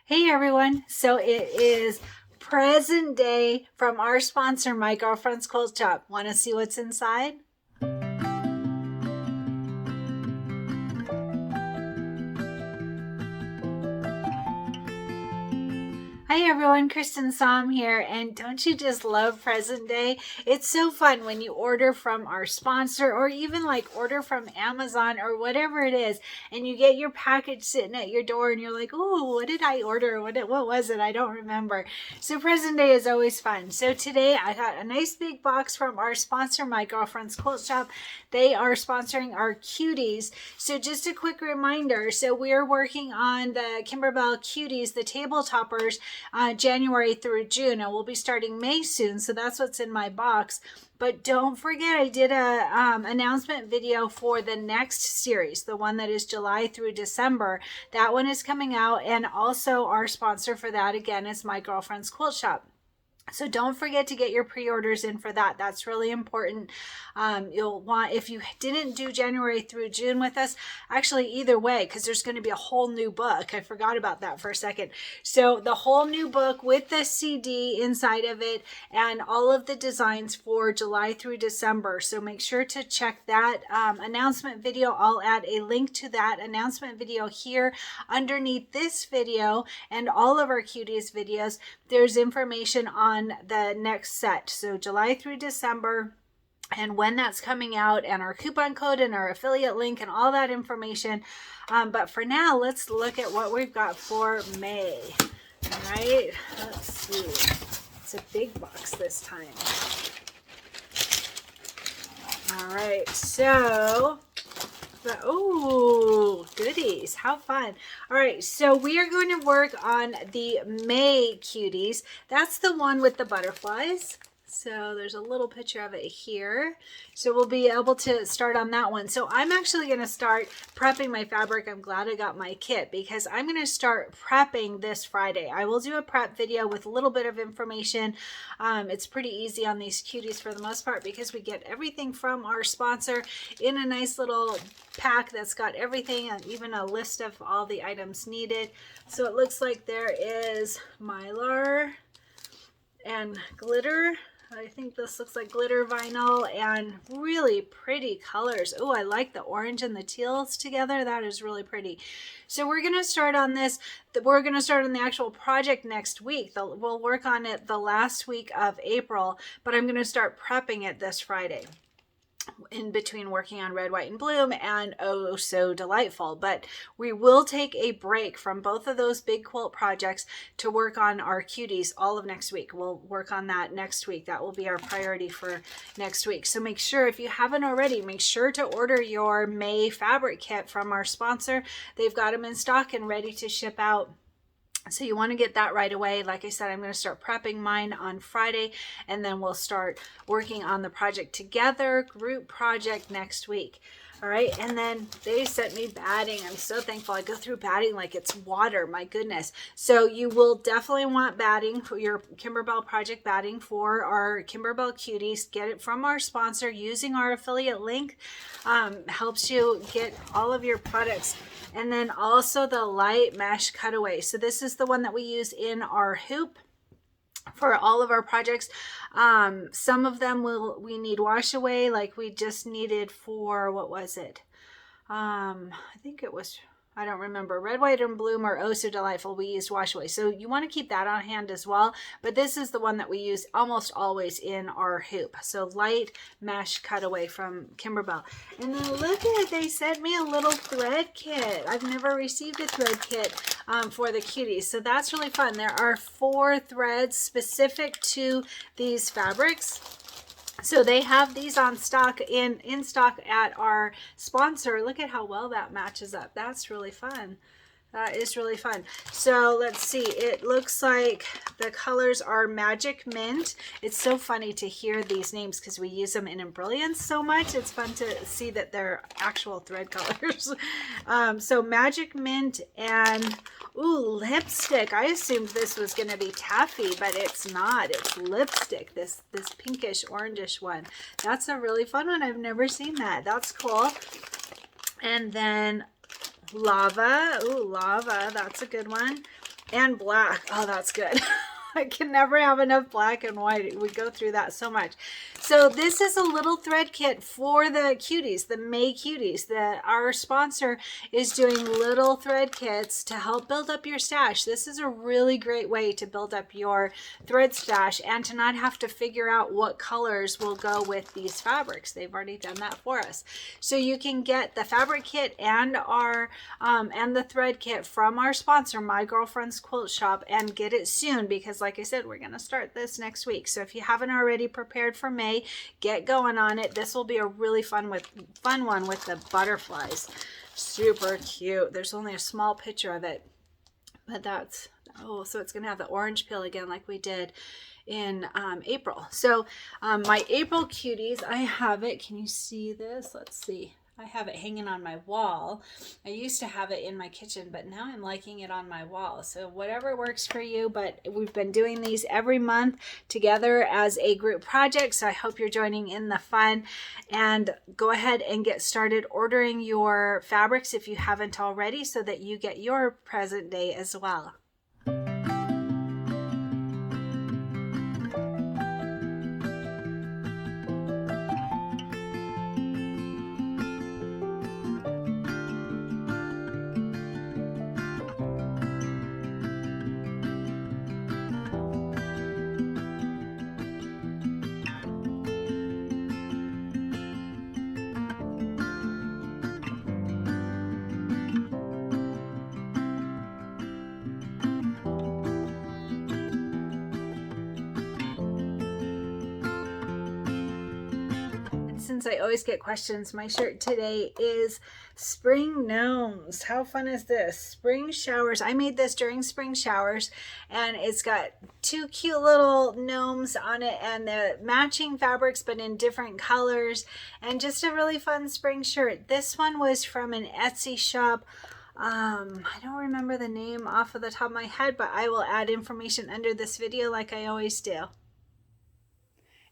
Hey everyone, so it is present day from our sponsor, My Girlfriend's Quilt Shop. Want to see what's inside? Hi everyone, Cristin here, and don't you just love present day? It's so fun when you order from our sponsor or even like order from Amazon or whatever it is, and you get your package sitting at your door and you're like, oh, what did I order? What was it? I don't remember. So present day is always fun. So today I got a nice big box from our sponsor, My Girlfriend's Quilt Shop. They are sponsoring our Cuties. So just a quick reminder, so we're working on the Kimberbell Cuties, the table toppers, January through June, and we'll be starting May soon, so that's what's in my box. But don't forget, I did a announcement video for the next series, the one that is July through December. That one is coming out, and also our sponsor for that again is My Girlfriend's Quilt Shop. So don't forget to get your pre-orders in for that. That's really important. You'll want, if you didn't do January through June with us, actually either way, because there's going to be a whole new book. I forgot about that for a second. So the whole new book with the CD inside of it and all of the designs for July through December. So make sure to check that announcement video. I'll add a link to that announcement video here underneath this video and all of our Cuties videos. There's information on the next set, so July through December, and when that's coming out, and our coupon code and our affiliate link and all that information. But for now, let's look at what we've got for May. All right, let's see. It's a big box this time. All right, so oh, goodies, how fun. All right, so we are going to work on the May Cuties. That's the one with the butterflies. So there's a little picture of it here. So we'll be able to start on that one. So I'm actually going to start prepping my fabric. I'm glad I got my kit because I'm going to start prepping this Friday. I will do a prep video with a little bit of information. It's pretty easy on these Cuties for the most part because we get everything from our sponsor in a nice little pack that's got everything and even a list of all the items needed. So it looks like there is mylar and glitter. I think this looks like glitter vinyl and really pretty colors. Oh, I like the orange and the teals together. That is really pretty. So we're going to start on this. We're going to start on the actual project next week. We'll work on it the last week of April, but I'm going to start prepping it this Friday, in between working on Red, White, and Bloom and Oh So Delightful. But we will take a break from both of those big quilt projects to work on our Cuties all of next week. We'll work on that next week. That will be our priority for next week. So make sure, if you haven't already, make sure to order your May fabric kit from our sponsor. They've got them in stock and ready to ship out. So you want to get that right away. Like I said, I'm going to start prepping mine on Friday, and then we'll start working on the project together, group project next week. All right, and then they sent me batting. I'm so thankful. I go through batting like it's water, my goodness. So you will definitely want batting for your Kimberbell project batting for our Kimberbell Cuties. Get it from our sponsor using our affiliate link. Helps you get all of your products. And then also the light mesh cutaway. So this is the one that we use in our hoop for all of our projects. Some of them we need wash away, like we just needed for, what was it? I think it was, I don't remember, Red, White, and Bloom or Oh So Delightful. We used wash away. So you want to keep that on hand as well. But this is the one that we use almost always in our hoop. So light mesh cutaway from Kimberbell. And then look at it, they sent me a little thread kit. I've never received a thread kit for the Cuties. So that's really fun. There are 4 threads specific to these fabrics. So they have these on stock, in stock at our sponsor. Look at how well that matches up. That's really fun. That is really fun. So let's see. It looks like the colors are Magic Mint. It's so funny to hear these names because we use them in Embrilliance so much. It's fun to see that they're actual thread colors. So Magic Mint and ooh, lipstick. I assumed this was going to be taffy, but it's not. It's lipstick, this pinkish orangish one. That's a really fun one. I've never seen that. That's cool. And then lava. Ooh, lava. That's a good one. And black. Oh, that's good. I can never have enough black and white. We go through that so much. So this is a little thread kit for the Cuties, the May Cuties. Our sponsor is doing little thread kits to help build up your stash. This is a really great way to build up your thread stash and to not have to figure out what colors will go with these fabrics. They've already done that for us. So you can get the fabric kit and our and the thread kit from our sponsor, My Girlfriend's Quilt Shop, and get it soon because, like I said, we're going to start this next week. So if you haven't already prepared for May, get going on it. This will be a really fun one with the butterflies. Super cute. There's only a small picture of it, but that's, oh, so it's going to have the orange peel again like we did in April. So my April Cuties, I have it. Can you see this? Let's see. I have it hanging on my wall. I used to have it in my kitchen, but now I'm liking it on my wall. So whatever works for you, but we've been doing these every month together as a group project. So I hope you're joining in the fun, and go ahead and get started ordering your fabrics if you haven't already so that you get your present day as well. Since I always get questions, my shirt today is spring gnomes. How fun is this? Spring showers. I made this during spring showers, and it's got two cute little gnomes on it and the matching fabrics but in different colors, and just a really fun spring shirt. This one was from an Etsy shop. I don't remember the name off of the top of my head, but I will add information under this video like I always do.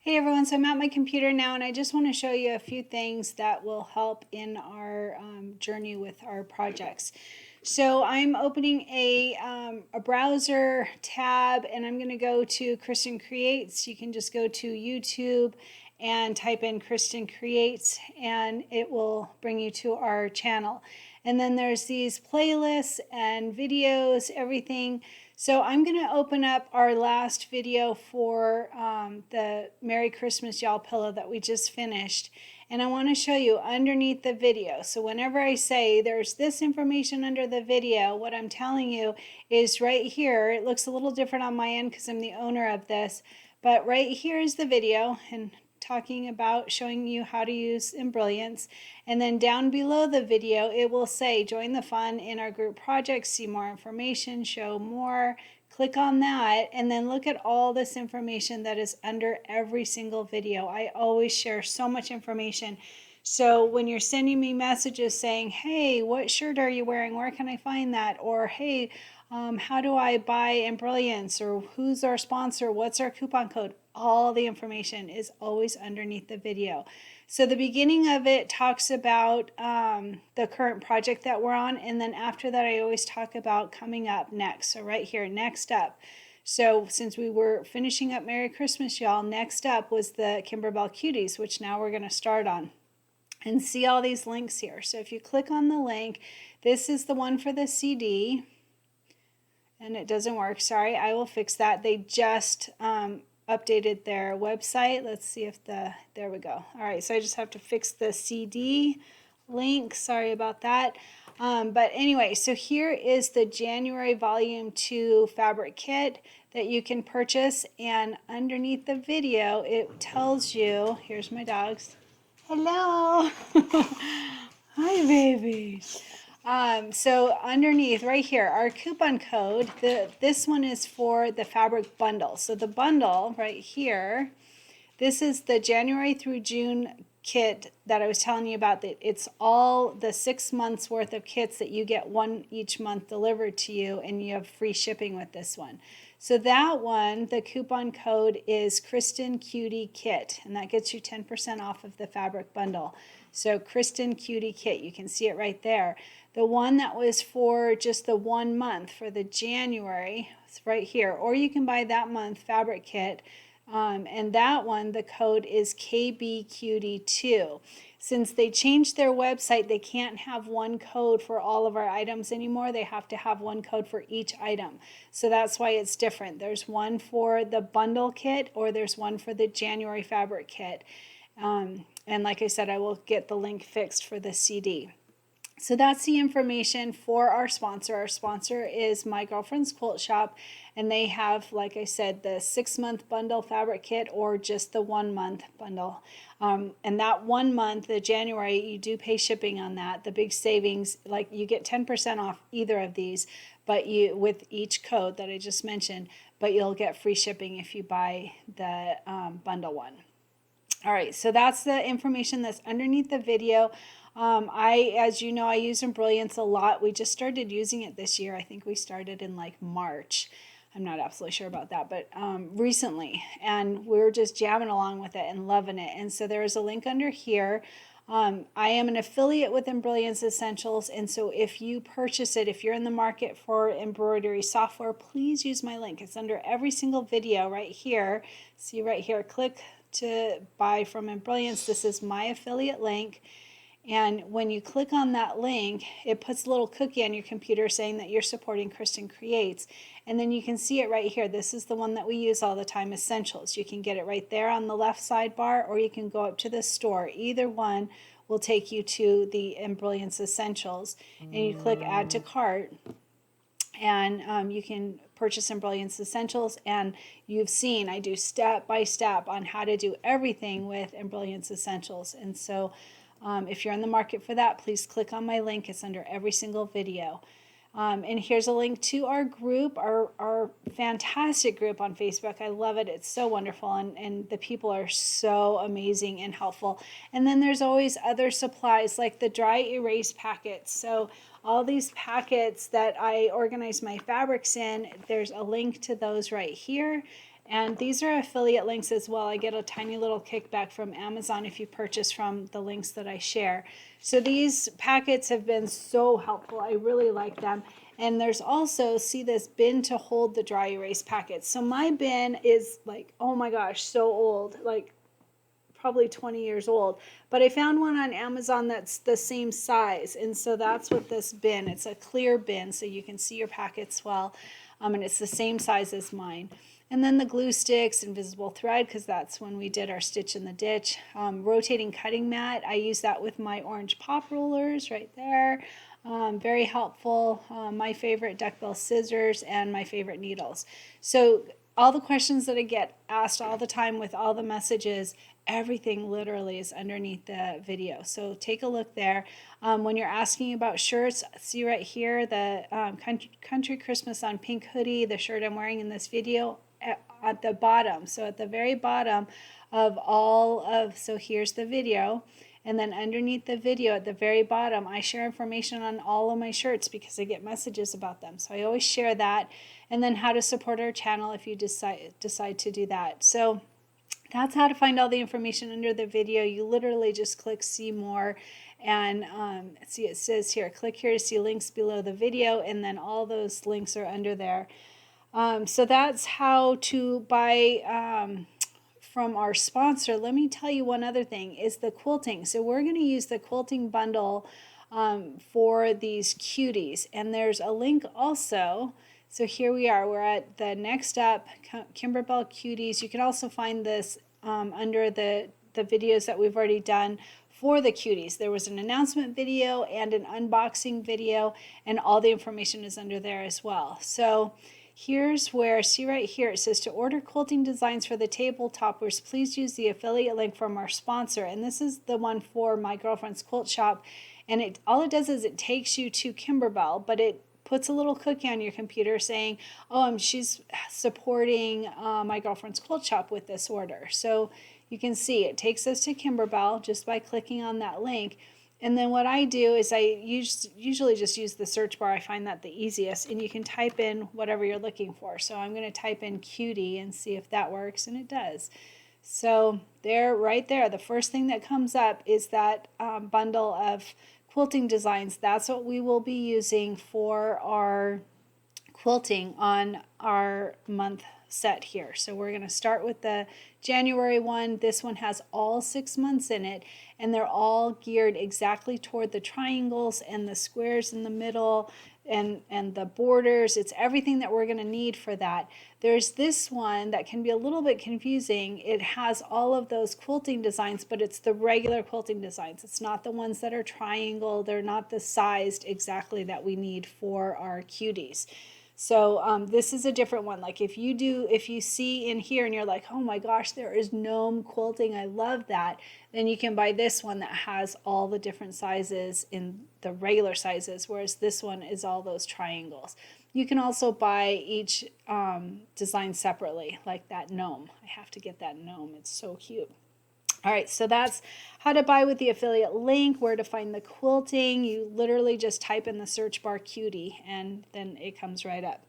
Hey everyone, so I'm at my computer now, and I just want to show you a few things that will help in our journey with our projects. So I'm opening a browser tab, and I'm going to go to Cristin Creates. You can just go to YouTube and type in Cristin Creates, and it will bring you to our channel. And then there's these playlists and videos, everything. So I'm going to open up our last video for the Merry Christmas Y'all pillow that we just finished. And I want to show you underneath the video. So whenever I say there's this information under the video, what I'm telling you is right here. It looks a little different on my end because I'm the owner of this. But right here is the video, and talking about showing you how to use Embrilliance. And then down below the video, it will say join the fun in our group project, see more information, show more. Click on that, and then look at all this information that is under every single video. I always share so much information. So when you're sending me messages saying, hey, what shirt are you wearing? Where can I find that? Or hey, how do I buy Embrilliance? Or who's our sponsor? What's our coupon code? All the information is always underneath the video. So the beginning of it talks about the current project that we're on, and then after that I always talk about coming up next. So right here, next up. So since we were finishing up Merry Christmas Y'all, next up was the Kimberbell Cuties, which now we're going to start on. And see all these links here. So if you click on the link, this is the one for the CD, and it doesn't work. Sorry, I will fix that. They just updated their website. Let's see if there we go. All right, so I just have to fix the CD link. Sorry about that. But anyway, so here is the January Volume 2 fabric kit that you can purchase, and underneath the video it tells you, here's my dogs. Hello. Hi babies. So underneath right here, our coupon code, this one is for the fabric bundle. So the bundle right here, this is the January through June kit that I was telling you about. That it's all the 6 months worth of kits that you get one each month delivered to you, and you have free shipping with this one. So that one, the coupon code is Cristin Cutie Kit, and that gets you 10% off of the fabric bundle. So Cristin Cutie Kit, you can see it right there. The one that was for just the 1 month for the January, it's right here, or you can buy that month fabric kit. And that one, the code is KBCutie2. Since they changed their website, they can't have one code for all of our items anymore. They have to have one code for each item. So that's why it's different. There's one for the bundle kit, or there's one for the January fabric kit. And like I said, I will get the link fixed for the CD. So that's the information for our sponsor. Our sponsor is My Girlfriend's Quilt Shop, and they have, like I said, the 6-month bundle fabric kit or just the 1 month bundle. And that 1 month, the January, you do pay shipping on that. The big savings, like you get 10% off either of these, but you with each code that I just mentioned, but you'll get free shipping if you buy the bundle one. All right, so that's the information that's underneath the video. As you know, I use Embrilliance a lot. We just started using it this year. I think we started in like March. I'm not absolutely sure about that, but recently. And we're just jamming along with it and loving it. And so there is a link under here. I am an affiliate with Embrilliance Essentials, and so if you purchase it, if you're in the market for embroidery software, please use my link. It's under every single video right here. See right here, click to buy from Embrilliance. This is my affiliate link. And when you click on that link, it puts a little cookie on your computer saying that you're supporting Cristin Creates. And then you can see it right here. This is the one that we use all the time, Essentials. You can get it right there on the left sidebar, or you can go up to the store. Either one will take you to the Embrilliance Essentials. And you click Add to Cart, and you can purchase Embrilliance Essentials. And you've seen I do step by step on how to do everything with Embrilliance Essentials. And so if you're in the market for that, please click on my link. It's under every single video. And here's a link to our group, our fantastic group on Facebook. I love it. It's so wonderful, and the people are so amazing and helpful. And then there's always other supplies like the dry erase packets. So all these packets that I organize my fabrics in, there's a link to those right here. And these are affiliate links as well. I get a tiny little kickback from Amazon if you purchase from the links that I share. So these packets have been so helpful. I really like them. And there's also, see this bin to hold the dry erase packets. So my bin is like, oh my gosh, so old, like probably 20 years old. But I found one on Amazon that's the same size. And so that's what this bin, it's a clear bin so you can see your packets well. And it's the same size as mine. And then the glue sticks, invisible thread, because that's when we did our stitch in the ditch. Rotating cutting mat, I use that with my orange pop rollers right there. Very helpful. My favorite duckbill scissors and my favorite needles. So all the questions that I get asked all the time with all the messages, everything literally is underneath the video. So take a look there. When you're asking about shirts, see right here the Country Christmas on Pink hoodie, the shirt I'm wearing in this video, at the bottom. So at the very bottom of all of, so here's the video, and then underneath the video at the very bottom, I share information on all of my shirts because I get messages about them. So I always share that, and then how to support our channel if you decide to do that. So that's how to find all the information under the video. You literally just click see more, and see it says here, click here to see links below the video, and then all those links are under there. So that's how to buy from our sponsor. Let me tell you one other thing is the quilting. So we're going to use the quilting bundle for these cuties, and there's a link also. So here we are. We're at the next up, Kimberbell Cuties. You can also find this under the videos that we've already done for the cuties. There was an announcement video and an unboxing video, and all the information is under there as well. So here's where, see right here, it says to order quilting designs for the tabletoppers, please use the affiliate link from our sponsor. And this is the one for My Girlfriend's Quilt Shop. And all it does is it takes you to Kimberbell, but it puts a little cookie on your computer saying, oh, she's supporting My Girlfriend's Quilt Shop with this order. So you can see it takes us to Kimberbell just by clicking on that link. And then what I do is I usually just use the search bar. I find that the easiest, and you can type in whatever you're looking for. So I'm going to type in cutie and see if that works, and it does. So there, right there, the first thing that comes up is that bundle of quilting designs, that's what we will be using for our quilting on our month set here. So we're going to start with the January one. This one has all 6 months in it, and they're all geared exactly toward the triangles and the squares in the middle and the borders. It's everything that we're going to need for that. There's this one that can be a little bit confusing. It has all of those quilting designs, but it's the regular quilting designs. It's not the ones that are triangle. They're not the sized exactly that we need for our cuties. So this is a different one. Like if you see in here and you're like, oh my gosh, there is gnome quilting, I love that, then you can buy this one that has all the different sizes in the regular sizes, whereas this one is all those triangles. You can also buy each design separately, like that gnome. I have to get that gnome. It's so cute. All right, so that's how to buy with the affiliate link, where to find the quilting. You literally just type in the search bar cutie and then it comes right up.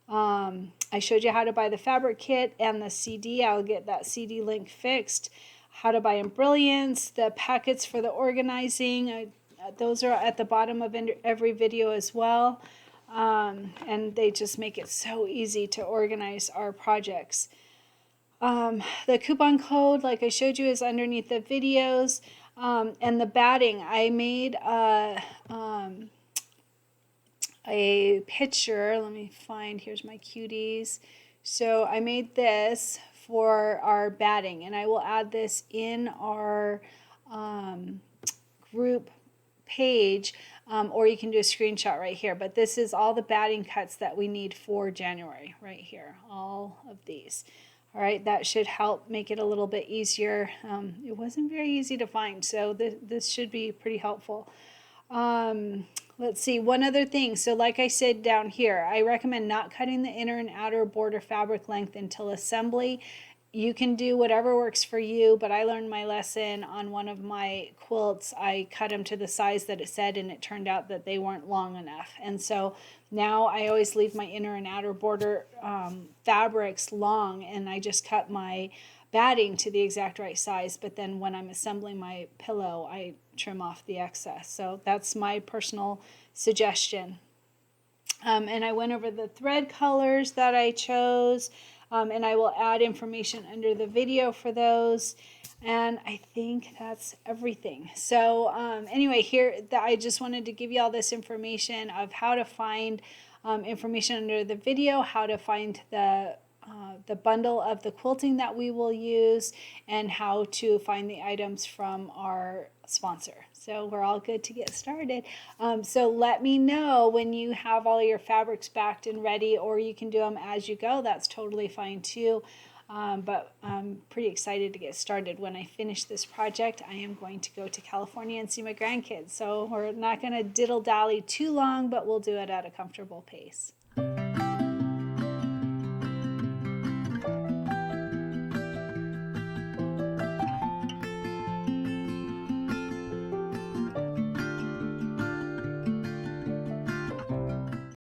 I showed you how to buy the fabric kit and the CD. I'll get that CD link fixed. How to buy Embrilliance, the packets for the organizing. Those are at the bottom of every video as well. And they just make it so easy to organize our projects. The coupon code, like I showed you, is underneath the videos. And the batting, I made a picture. Let me find, here's my cuties. So I made this for our batting, and I will add this in our group page, or you can do a screenshot right here. But this is all the batting cuts that we need for January right here, all of these. All right, that should help make it a little bit easier. It wasn't very easy to find, so this should be pretty helpful. Let's see, one other thing. So like I said down here, I recommend not cutting the inner and outer border fabric length until assembly. You can do whatever works for you, but I learned my lesson on one of my quilts. I cut them to the size that it said, and it turned out that they weren't long enough. And so now I always leave my inner and outer border fabrics long, and I just cut my batting to the exact right size. But then when I'm assembling my pillow, I trim off the excess. So that's my personal suggestion. And I went over the thread colors that I chose. And I will add information under the video for those. And I think that's everything. So anyway, here I just wanted to give you all this information of how to find information under the video, how to find the bundle of the quilting that we will use, and how to find the items from our sponsor. So we're all good to get started. So let me know when you have all your fabrics backed and ready, or you can do them as you go. That's totally fine too. But I'm pretty excited to get started. When I finish this project, I am going to go to California and see my grandkids. So we're not going to diddle-dally too long, but we'll do it at a comfortable pace.